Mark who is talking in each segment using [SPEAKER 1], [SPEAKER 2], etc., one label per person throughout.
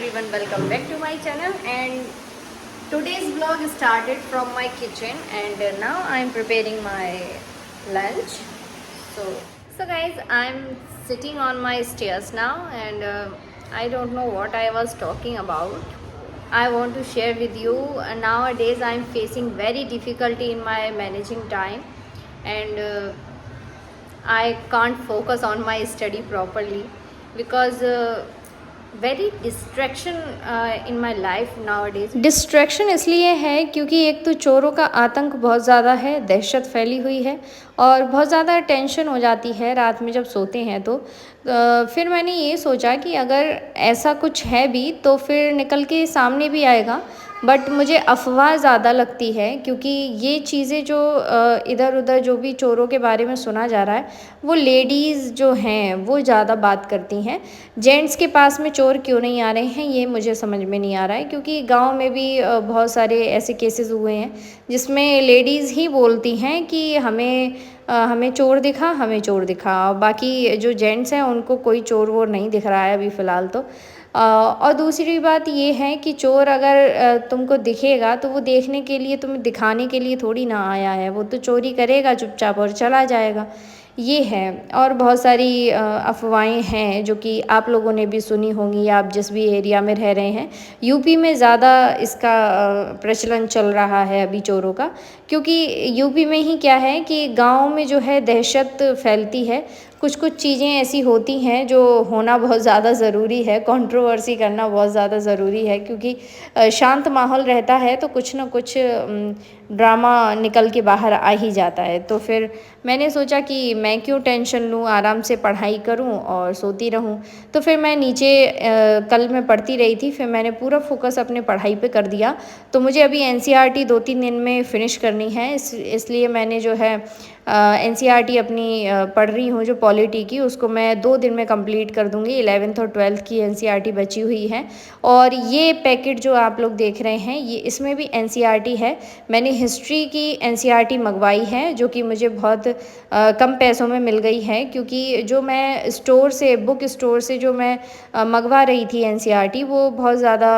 [SPEAKER 1] everyone, welcome back to my channel. And today's vlog started from my kitchen, and now I'm preparing my lunch. So guys, I'm sitting on my stairs now, and I don't know what I was talking about. I want to share with you. Nowadays I'm facing very difficulty in my managing time, and I can't focus on my study properly because very distraction in my life nowadays. Distraction इसलिए है क्योंकि एक तो चोरों का आतंक बहुत ज़्यादा है, दहशत फैली हुई है और बहुत ज़्यादा टेंशन हो जाती है रात में जब सोते हैं तो फिर मैंने ये सोचा कि अगर ऐसा कुछ है भी तो फिर निकल के सामने भी आएगा। बट मुझे अफ़वाह ज़्यादा लगती है क्योंकि ये चीज़ें जो इधर उधर जो भी चोरों के बारे में सुना जा रहा है वो लेडीज़ जो हैं वो ज़्यादा बात करती हैं। जेंट्स के पास में चोर क्यों नहीं आ रहे हैं ये मुझे समझ में नहीं आ रहा है, क्योंकि गांव में भी बहुत सारे ऐसे केसेस हुए हैं जिसमें लेडीज़ ही बोलती हैं कि हमें चोर दिखा, हमें चोर दिखा। बाकी जो जेंट्स हैं उनको कोई चोर वोर नहीं दिख रहा है अभी फ़िलहाल तो। और दूसरी बात ये है कि चोर अगर तुमको दिखेगा तो वो देखने के लिए, तुम्हें दिखाने के लिए थोड़ी ना आया है, वो तो चोरी करेगा चुपचाप और चला जाएगा। ये है। और बहुत सारी अफ़वाहें हैं जो कि आप लोगों ने भी सुनी होंगी या आप जिस भी एरिया में रह रहे हैं। यूपी में ज़्यादा इसका प्रचलन चल रहा है अभी चोरों का, क्योंकि यूपी में ही क्या है कि गांव में जो है दहशत फैलती है। कुछ कुछ चीज़ें ऐसी होती हैं जो होना बहुत ज़्यादा ज़रूरी है, कंट्रोवर्सी करना बहुत ज़्यादा ज़रूरी है, क्योंकि शांत माहौल रहता है तो कुछ ना कुछ ड्रामा निकल के बाहर आ ही जाता है। तो फिर मैंने सोचा कि मैं क्यों टेंशन लूँ, आराम से पढ़ाई करूँ और सोती रहूँ। तो फिर मैं नीचे कल मैं पढ़ती रही थी, फिर मैंने पूरा फोकस अपने पढ़ाई पे कर दिया। तो मुझे अभी एनसीईआरटी 2-3 दिन में फ़िनिश करनी है, इसलिए मैंने जो है एनसीईआरटी अपनी पढ़ रही हूँ जो पॉलिटी की, उसको मैं 2 दिन में कंप्लीट कर दूँगी। 11th और 12th की एनसीईआरटी बची हुई है। और ये पैकेट जो आप लोग देख रहे हैं ये इसमें भी एनसीईआरटी है। मैंने हिस्ट्री की एनसीईआरटी मंगवाई है जो कि मुझे बहुत कम पैसों में मिल गई है, क्योंकि जो मैं स्टोर से, बुक स्टोर से जो मैं मंगवा रही थी एनसीईआरटी वो बहुत ज़्यादा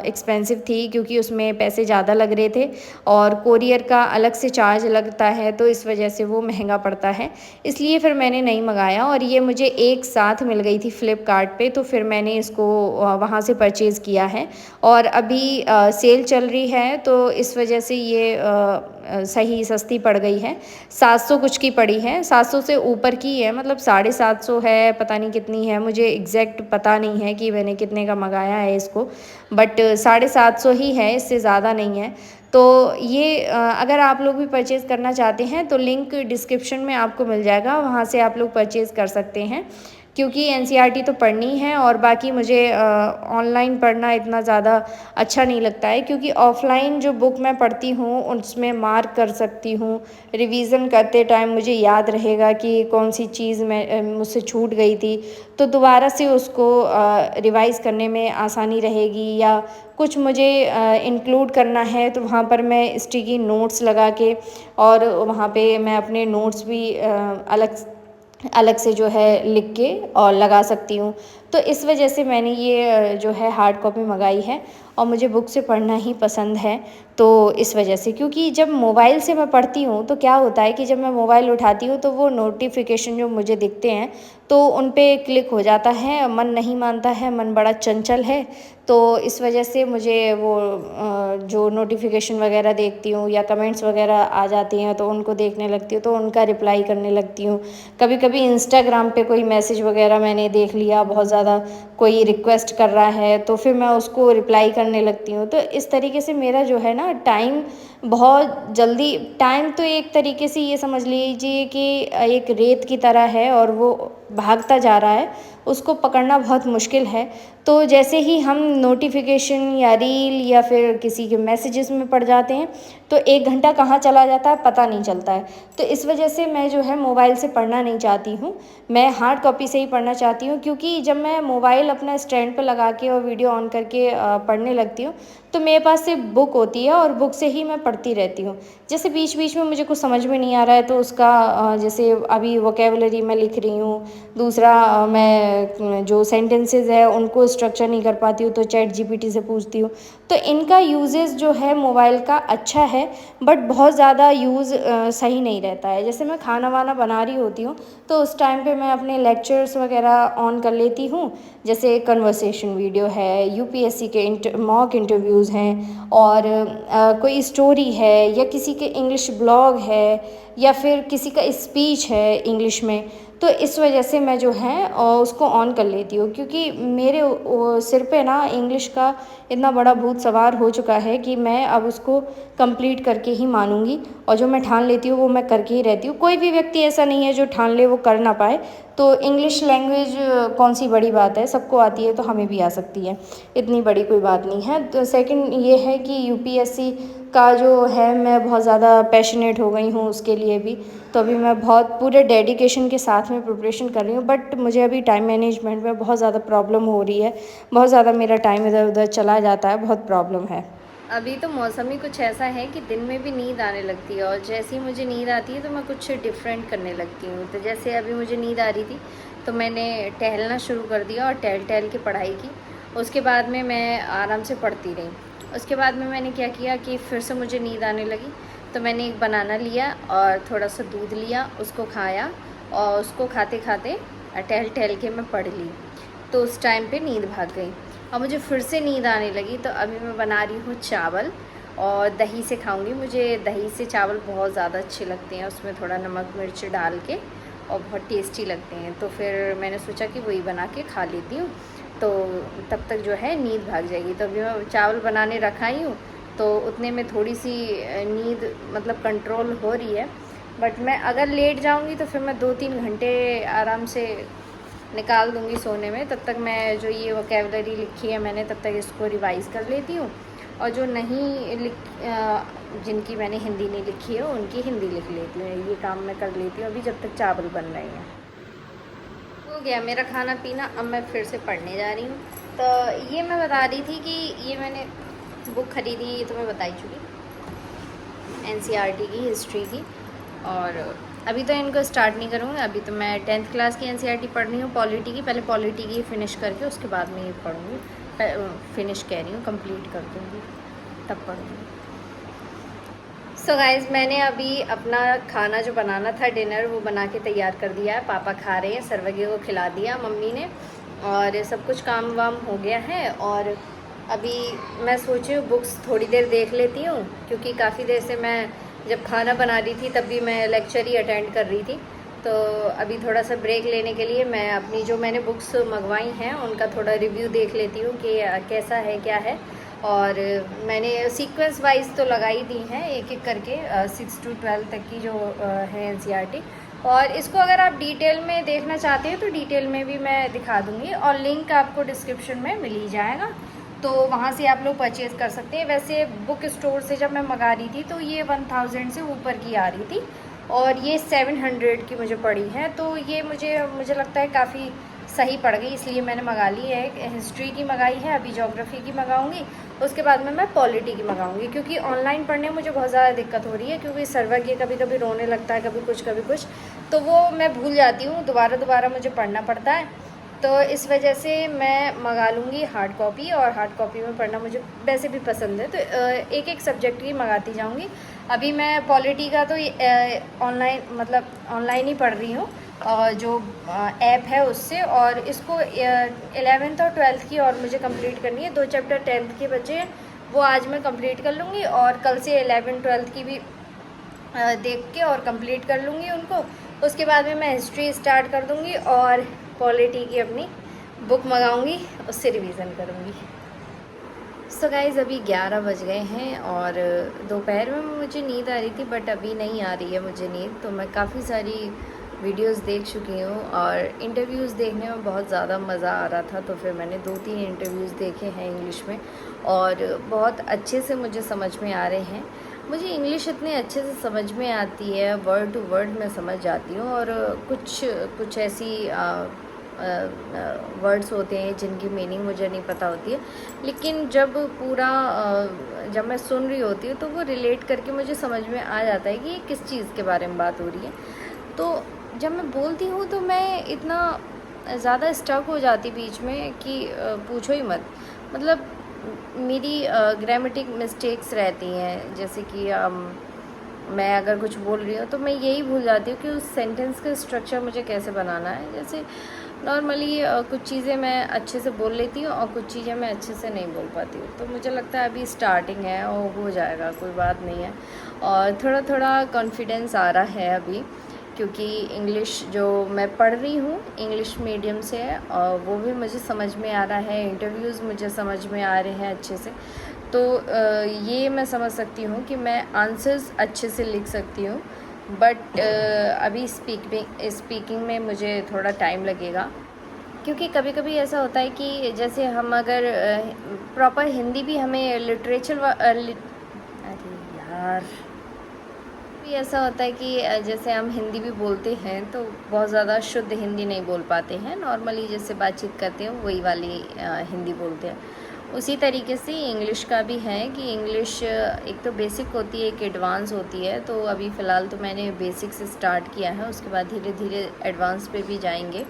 [SPEAKER 1] एक्सपेंसिव थी, क्योंकि उसमें पैसे ज़्यादा लग रहे थे और कोरियर का अलग से चार्ज लगता है, तो इस वजह से वो महंगा पड़ता है। इसलिए फिर मैंने नहीं मंगाया और ये मुझे एक साथ मिल गई थी फ्लिपकार्ट पे, तो फिर मैंने इसको वहाँ से परचेज़ किया है। और अभी सेल चल रही है तो इस वजह से ये सही सस्ती पड़ गई है। 700 कुछ की पड़ी है, 700 से ऊपर की है, मतलब 750 है, पता नहीं कितनी है, मुझे एग्जैक्ट पता नहीं है कि मैंने कितने का मंगाया है इसको, बट 750 ही है, इससे ज़्यादा नहीं है। तो ये अगर आप लोग भी परचेज़ करना चाहते हैं तो लिंक डिस्क्रिप्शन में आपको मिल जाएगा, वहाँ से आप लोग परचेज़ कर सकते हैं। क्योंकि एनसीईआरटी तो पढ़नी है और बाकी मुझे ऑनलाइन पढ़ना इतना ज़्यादा अच्छा नहीं लगता है, क्योंकि ऑफ़लाइन जो बुक मैं पढ़ती हूँ उसमें मार्क कर सकती हूँ, रिवीज़न करते टाइम मुझे याद रहेगा कि कौन सी चीज़ मैं मुझसे छूट गई थी, तो दोबारा से उसको रिवाइज़ करने में आसानी रहेगी। या कुछ मुझे इंक्लूड करना है तो वहाँ पर मैं स्टिकी नोट्स लगा के और वहाँ पे मैं अपने नोट्स भी अलग से जो है लिख के और लगा सकती हूँ। तो इस वजह से मैंने ये जो है हार्ड कॉपी मंगाई है और मुझे बुक से पढ़ना ही पसंद है। तो इस वजह से, क्योंकि जब मोबाइल से मैं पढ़ती हूँ तो क्या होता है कि जब मैं मोबाइल उठाती हूँ तो वो नोटिफिकेशन जो मुझे दिखते हैं तो उन पे क्लिक हो जाता है, मन नहीं मानता है, मन बड़ा चंचल है। तो इस वजह से मुझे वो जो नोटिफिकेशन वगैरह देखती हूँ या कमेंट्स वगैरह आ जाती हैं तो उनको देखने लगती हूँ, तो उनका रिप्लाई करने लगती हूँ। कभी कभी इंस्टाग्राम पे कोई मैसेज वगैरह मैंने देख लिया, बहुत ज़्यादा कोई रिक्वेस्ट कर रहा है तो फिर मैं उसको रिप्लाई करने लगती हूँ। तो इस तरीके से मेरा जो है ना टाइम बहुत जल्दी, टाइम तो एक तरीके से ये समझ लीजिए कि एक रेत की तरह है और वो भागता जा रहा है, उसको पकड़ना बहुत मुश्किल है। तो जैसे ही हम नोटिफिकेशन या रील या फिर किसी के मैसेजेस में पड़ जाते हैं तो 1 घंटा कहाँ चला जाता है पता नहीं चलता है। तो इस वजह से मैं जो है मोबाइल से पढ़ना नहीं चाहती हूँ, मैं हार्ड कॉपी से ही पढ़ना चाहती हूँ। क्योंकि जब मैं मोबाइल अपना स्टैंड पर लगा के और वीडियो ऑन करके पढ़ने लगती हूँ
[SPEAKER 2] तो मेरे पास सिर्फ बुक होती है और बुक से ही मैं पढ़ती रहती हूँ। जैसे बीच बीच में मुझे कुछ समझ में नहीं आ रहा है तो उसका जैसे अभी वोकेबलरी मैं लिख रही हूँ, दूसरा मैं जो सेंटेंसेस है उनको स्ट्रक्चर नहीं कर पाती हूँ तो चैट जीपीटी से पूछती हूँ। तो इनका यूजेस जो है मोबाइल का अच्छा है, बट बहुत ज़्यादा यूज़ सही नहीं रहता है। जैसे मैं खाना वाना बना रही होती हूँ तो उस टाइम पे मैं अपने लेक्चर्स वगैरह ऑन कर लेती हूँ, जैसे कन्वर्सेशन वीडियो है, यूपीएससी के मॉक इंटरव्यूज़ हैं, और कोई स्टोरी है या किसी के इंग्लिश ब्लॉग है या फिर किसी का स्पीच है इंग्लिश में, तो इस वजह से मैं जो है उसको ऑन कर लेती हूँ। क्योंकि मेरे सिर पे ना इंग्लिश का इतना बड़ा भूत सवार हो चुका है कि मैं अब उसको कंप्लीट करके ही मानूंगी, और जो मैं ठान लेती हूँ वो मैं करके ही रहती हूँ। कोई भी व्यक्ति ऐसा नहीं है जो ठान ले वो कर ना पाए। तो इंग्लिश लैंग्वेज कौन सी बड़ी बात है, सबको आती है तो हमें भी आ सकती है, इतनी बड़ी कोई बात नहीं है। तो सेकंड ये है कि यूपीएससी का जो है मैं बहुत ज़्यादा पैशनेट हो गई हूँ उसके लिए भी। तो अभी मैं बहुत पूरे डेडिकेशन के साथ में प्रिपरेशन कर रही हूँ, बट मुझे अभी टाइम मैनेजमेंट में बहुत ज़्यादा प्रॉब्लम हो रही है, बहुत ज़्यादा मेरा टाइम इधर उधर चला जाता है, बहुत प्रॉब्लम है।
[SPEAKER 1] अभी तो मौसम ही कुछ ऐसा है कि दिन में भी नींद आने लगती है, और जैसे ही मुझे नींद आती है तो मैं कुछ डिफरेंट करने लगती हूँ। तो जैसे अभी मुझे नींद आ रही थी तो मैंने टहलना शुरू कर दिया और टहल टहल के पढ़ाई की। उसके बाद में मैं आराम से पढ़ती रही। उसके बाद में मैंने क्या किया कि फिर से मुझे नींद आने लगी तो मैंने एक बनाना लिया और थोड़ा सा दूध लिया, उसको खाया, और उसको खाते खाते टहल टहल के मैं पढ़ ली। तो उस टाइम पे नींद भाग गई और मुझे फिर से नींद आने लगी। तो अभी मैं बना रही हूँ चावल और दही से खाऊंगी। मुझे दही से चावल बहुत ज़्यादा अच्छे लगते हैं, उसमें थोड़ा नमक मिर्च डाल के, और बहुत टेस्टी लगते हैं। तो फिर मैंने सोचा कि वही बना के खा लेती हूँ, तो तब तक जो है नींद भाग जाएगी। तो अभी मैं चावल बनाने रखा ही हूँ, तो उतने में थोड़ी सी नींद मतलब कंट्रोल हो रही है। बट मैं अगर लेट जाऊँगी तो फिर मैं 2-3 घंटे आराम से निकाल दूँगी सोने में। तब तक मैं जो ये वोकेबलरी लिखी है मैंने, तब तक इसको रिवाइज़ कर लेती हूँ, और जो नहीं जिनकी मैंने हिंदी नहीं लिखी है उनकी हिंदी लिख लेती हूँ। ये काम मैं कर लेती हूँ अभी जब तक चावल बन रहे हैं। हो गया मेरा खाना पीना, अब मैं फिर से पढ़ने जा रही हूँ। तो ये मैं बता रही थी कि ये मैंने बुक ख़रीदी, ये तो मैं बता ही चुकी, एनसीईआरटी की हिस्ट्री की। और अभी तो इनको स्टार्ट नहीं करूँगी, अभी तो मैं 10th क्लास की एनसीईआरटी पढ़ रही हूँ, पॉलिटी की। पहले पॉलिटी की फिनिश करके उसके बाद में ये पढ़ूँगी। फिनिश कह रही हूँ, कंप्लीट कर दूँगी तब पढ़ूँगी। सो गाइज़, मैंने अभी अपना खाना जो बनाना था डिनर वो बना के तैयार कर दिया है। पापा खा रहे हैं, सर्वज्ञ को खिला दिया मम्मी ने, और सब कुछ काम वाम हो गया है। और अभी मैं सोची हूँ बुक्स थोड़ी देर देख लेती हूँ, क्योंकि काफ़ी देर से मैं जब खाना बना रही थी तब भी मैं लेक्चर ही अटेंड कर रही थी। तो अभी थोड़ा सा ब्रेक लेने के लिए मैं अपनी जो मैंने बुक्स मंगवाई हैं उनका थोड़ा रिव्यू देख लेती हूँ कि कैसा है क्या है। और मैंने सीक्वेंस वाइज तो लगाई दी हैं एक एक करके, 6 to 12 तक की जो है एनसीईआरटी। और इसको अगर आप डिटेल में देखना चाहते हैं तो डिटेल में भी मैं दिखा दूँगी, और लिंक आपको डिस्क्रिप्शन में मिल ही जाएगा, तो वहाँ से आप लोग परचेज़ कर सकते हैं। वैसे बुक स्टोर से जब मैं मंगा रही थी तो ये 1000 से ऊपर की आ रही थी, और ये 700 की मुझे पड़ी है। तो ये मुझे लगता है काफ़ी सही पड़ गई, इसलिए मैंने मंगा ली है। हिस्ट्री की मंगाई है, अभी ज्योग्राफी की मंगाऊंगी, उसके बाद में मैं पॉलिटी की मंगाऊंगी। क्योंकि ऑनलाइन पढ़ने में मुझे बहुत ज़्यादा दिक्कत हो रही है, क्योंकि सर्वज्ञ कभी कभी रोने लगता है, कभी कुछ, तो वो मैं भूल जाती हूँ, दोबारा मुझे पढ़ना पड़ता है। तो इस वजह से मैं मंगा लूँगी हार्ड कॉपी, और हार्ड कॉपी में पढ़ना मुझे वैसे भी पसंद है, तो एक एक सब्जेक्ट की मंगाती जाऊँगी। अभी मैं पॉलिटी का तो ऑनलाइन ही पढ़ रही हूँ, और जो ऐप है उससे। और इसको 11th और 12th की और मुझे कंप्लीट करनी है। 2 चैप्टर 10th के बचे हैं, वो आज मैं कंप्लीट कर लूँगी, और कल से 11th 12th की भी देख के और कंप्लीट कर लूँगी उनको। उसके बाद में मैं हिस्ट्री स्टार्ट कर दूँगी, और पॉलिटी की अपनी बुक मंगाऊँगी, उससे रिवीज़न करूँगी। सो गाइज़, अभी 11 बज गए हैं, और दोपहर में मुझे नींद आ रही थी, बट अभी नहीं आ रही है मुझे नींद। तो मैं काफ़ी सारी वीडियोस देख चुकी हूँ, और इंटरव्यूज़ देखने में बहुत ज़्यादा मज़ा आ रहा था। तो फिर मैंने 2-3 इंटरव्यूज़ देखे हैं इंग्लिश में, और बहुत अच्छे से मुझे समझ में आ रहे हैं। मुझे इंग्लिश इतने अच्छे से समझ में आती है, वर्ड टू वर्ड मैं समझ जाती हूँ। और कुछ ऐसी वर्ड्स होते हैं जिनकी मीनिंग मुझे नहीं पता होती है, लेकिन जब पूरा जब मैं सुन रही होती हूँ तो वो रिलेट करके मुझे समझ में आ जाता है कि ये किस चीज़ के बारे में बात हो रही है। तो जब मैं बोलती हूँ तो मैं इतना ज़्यादा स्टक हो जाती बीच में कि पूछो ही मत। मतलब मेरी ग्रामेटिक मिस्टेक्स रहती हैं, जैसे कि मैं अगर कुछ बोल रही हूँ तो मैं यही भूल जाती हूँ कि उस सेंटेंस का स्ट्रक्चर मुझे कैसे बनाना है। जैसे नॉर्मली कुछ चीज़ें मैं अच्छे से बोल लेती हूँ और कुछ चीज़ें मैं अच्छे से नहीं बोल पाती हूँ। तो मुझे लगता है अभी स्टार्टिंग है और हो जाएगा, कोई बात नहीं है। और थोड़ा थोड़ा कॉन्फिडेंस आ रहा है अभी, क्योंकि इंग्लिश जो मैं पढ़ रही हूँ इंग्लिश मीडियम से है और वो भी मुझे समझ में आ रहा है, इंटरव्यूज़ मुझे समझ में आ रहे हैं अच्छे से। तो ये मैं समझ सकती हूँ कि मैं आंसर्स अच्छे से लिख सकती हूँ, बट अभी स्पीकिंग में मुझे थोड़ा टाइम लगेगा, क्योंकि कभी कभी ऐसा होता है कि जैसे हम अगर प्रॉपर हिंदी भी हमें अरे यार, भी ऐसा होता है कि जैसे हम हिंदी भी बोलते हैं तो बहुत ज़्यादा शुद्ध हिंदी नहीं बोल पाते हैं, नॉर्मली जैसे बातचीत करते हैं वही वाली हिंदी बोलते हैं। उसी तरीके से इंग्लिश का भी है कि इंग्लिश एक तो बेसिक होती है, एक एडवांस होती है। तो अभी फ़िलहाल तो मैंने बेसिक से स्टार्ट किया है, उसके बाद धीरे धीरे एडवांस पे भी जाएंगे।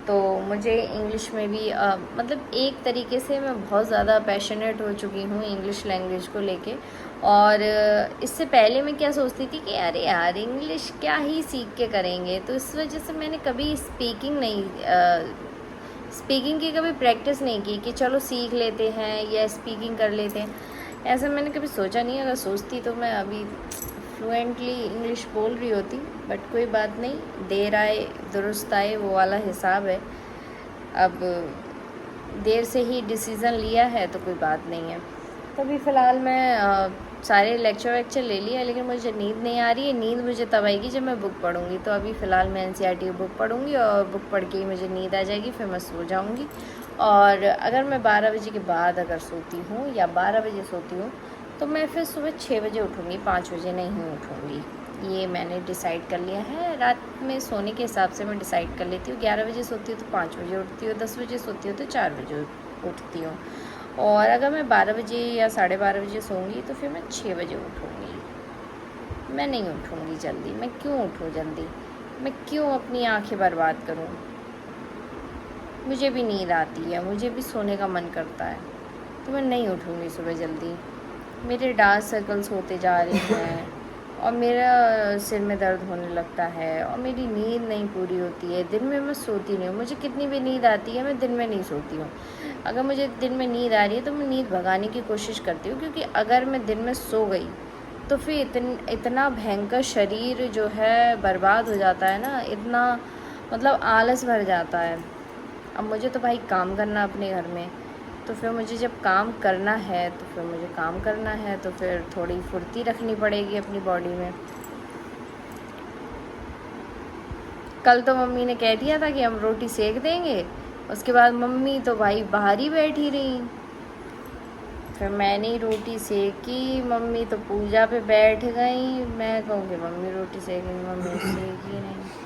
[SPEAKER 1] तो मुझे इंग्लिश में भी मतलब एक तरीके से मैं बहुत ज़्यादा पैशनेट हो चुकी हूँ इंग्लिश लैंग्वेज को लेके। और इससे पहले मैं क्या सोचती थी कि अरे यार इंग्लिश क्या ही सीख के करेंगे, तो इस वजह से मैंने कभी स्पीकिंग की कभी प्रैक्टिस नहीं की कि चलो सीख लेते हैं या स्पीकिंग कर लेते हैं। ऐसा मैंने कभी सोचा नहीं, अगर सोचती तो मैं अभी फ्लुएंटली इंग्लिश बोल रही होती। बट कोई बात नहीं, देर आए दुरुस्त आए वो वाला हिसाब है। अब देर से ही डिसीज़न लिया है तो कोई बात नहीं है। तो अभी फ़िलहाल मैं सारे लेक्चर ले लिया, लेकिन मुझे नींद नहीं आ रही है। नींद मुझे तब आएगी जब मैं बुक पढ़ूँगी। तो अभी फ़िलहाल मैं NCERT की बुक पढ़ूँगी और बुक पढ़ के ही मुझे नींद आ जाएगी, फिर मैं सो जाऊँगी। और अगर मैं 12 बजे के बाद अगर सोती हूँ या 12 बजे सोती हूँ तो मैं फिर सुबह 6 बजे उठूँगी, 5 बजे नहीं उठूँगी। ये मैंने डिसाइड कर लिया है। रात में सोने के हिसाब से मैं डिसाइड कर लेती हूँ। 11 बजे सोती हूँ तो 5 बजे उठती हूँ, 10 बजे सोती हूँ तो 4 बजे उठती हूँ। और अगर मैं 12 बजे या 12:30 बजे सोऊंगी तो फिर मैं 6 बजे उठूँगी। मैं नहीं उठूँगी जल्दी। मैं क्यों उठूँ जल्दी? मैं क्यों अपनी आँखें बर्बाद करूँ? मुझे भी नींद आती है, मुझे भी सोने का मन करता है, तो मैं नहीं उठूँगी सुबह जल्दी। मेरे डार्क सर्कल्स होते जा रहे हैं और मेरा सिर में दर्द होने लगता है और मेरी नींद नहीं पूरी होती है। दिन में मैं सोती नहीं हूँ। मुझे कितनी भी नींद आती है, मैं दिन में नहीं सोती हूँ। अगर मुझे दिन में नींद आ रही है तो मैं नींद भगाने की कोशिश करती हूँ, क्योंकि अगर मैं दिन में सो गई तो फिर इतना भयंकर शरीर जो है बर्बाद हो जाता है ना, इतना मतलब आलस भर जाता है। अब मुझे तो भाई काम करना अपने घर में, तो फिर मुझे जब काम करना है तो फिर मुझे काम करना है, तो फिर थोड़ी फुर्ती रखनी पड़ेगी अपनी बॉडी में। कल तो मम्मी ने कह दिया था कि हम रोटी सेक देंगे, उसके बाद मम्मी तो भाई बाहर ही बैठी रही। फिर मैंने ही रोटी सेकी, मम्मी तो पूजा पे बैठ गई। मैं कहूँगी मम्मी रोटी सेकेंगी, मम्मी सेकी नहीं।